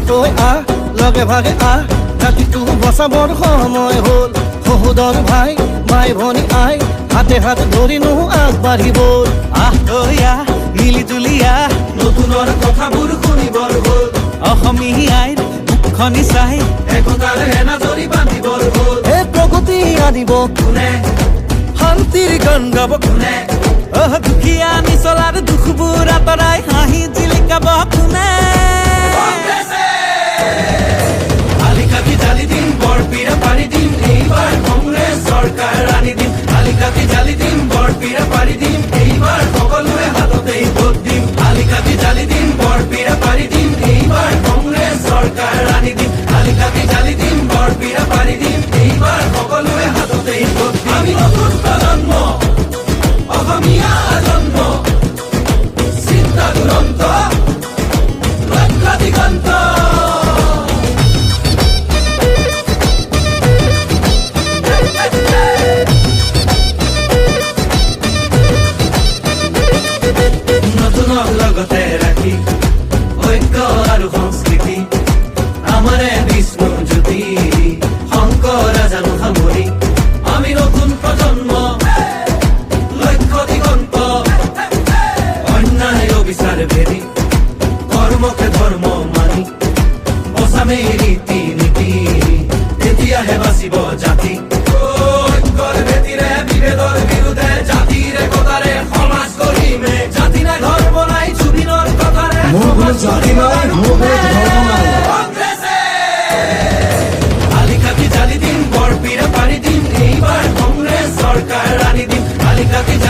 তই লগে ভাগে জাতিটো বচাবৰ সময় হ'ল সহোদৰ ভাই মাই ভনী আই হাতে হাত ধৰিনো আগবাঢ়িব তই মিলি তুলি নতুনৰ কথাবোৰ শুনিবৰ হ'ল অসমীয়াই মুখনি চাই একতাৰ হেনাজৰি বান্ধিবৰ হ'ল এই প্ৰগতি আনিব কোনে শান্তিৰ গান গাব কোনে দুখীয়া নিচলাৰ দুখবোৰ আঁতৰাই হাঁহি জিলিকাব কোনে আলিকাটি জালি দিম বৰপীৰা পাৰি দিম এইবাৰ কংগ্ৰেছ চৰকাৰ আনি দিম আলিকাটি জালি দিম বৰপীৰা পাৰি দিম এইবাৰ সকলোৱে হাততেই ভোট দিম আলিকাটি জালি দিম বৰপীৰা পাৰি দিম এইবাৰ কংগ্ৰেছ চৰকাৰ আনি দিম আলিকাটি জালি দিম বৰপীৰা পাৰি দিম এইবাৰ সকলোৱে হাততেই ভোট দিম আমি নতুন প্ৰজন্ম অসমীয়া জন্ম চিন্তা দুৰন্ত লক্ষ্য দিগন্ত নতুনক লগতে ৰাখি ঐক্য আৰু সংস্কৃতি আমাৰে বিষ্ণু জ্যোতি শংকৰ জানো সামৰি আমি নতুন প্ৰজন্ম লক্ষ্য দিগন্ত অন্যায় বিচাৰ ভেদি কৰ্মকে ধৰ্ম মানি বচামে ৰীতি নীতি তেতিয়াহে বাচিব জাতি ঐক্যৰ ভেটিৰে বিভেদৰ বিৰুদ্ধে জাতিৰ একতাৰে সমাজ গঢ়িমে জাতি নাই ধৰ্ম নাই জুবিনৰ কথাৰে জাতি নাই ধৰ্ম নাই আলিকাটি জালি দিম বৰপীৰা পাৰি দিম এইবাৰ কংগ্ৰেছ চৰকাৰ আনি দিম আলিকাটি জালি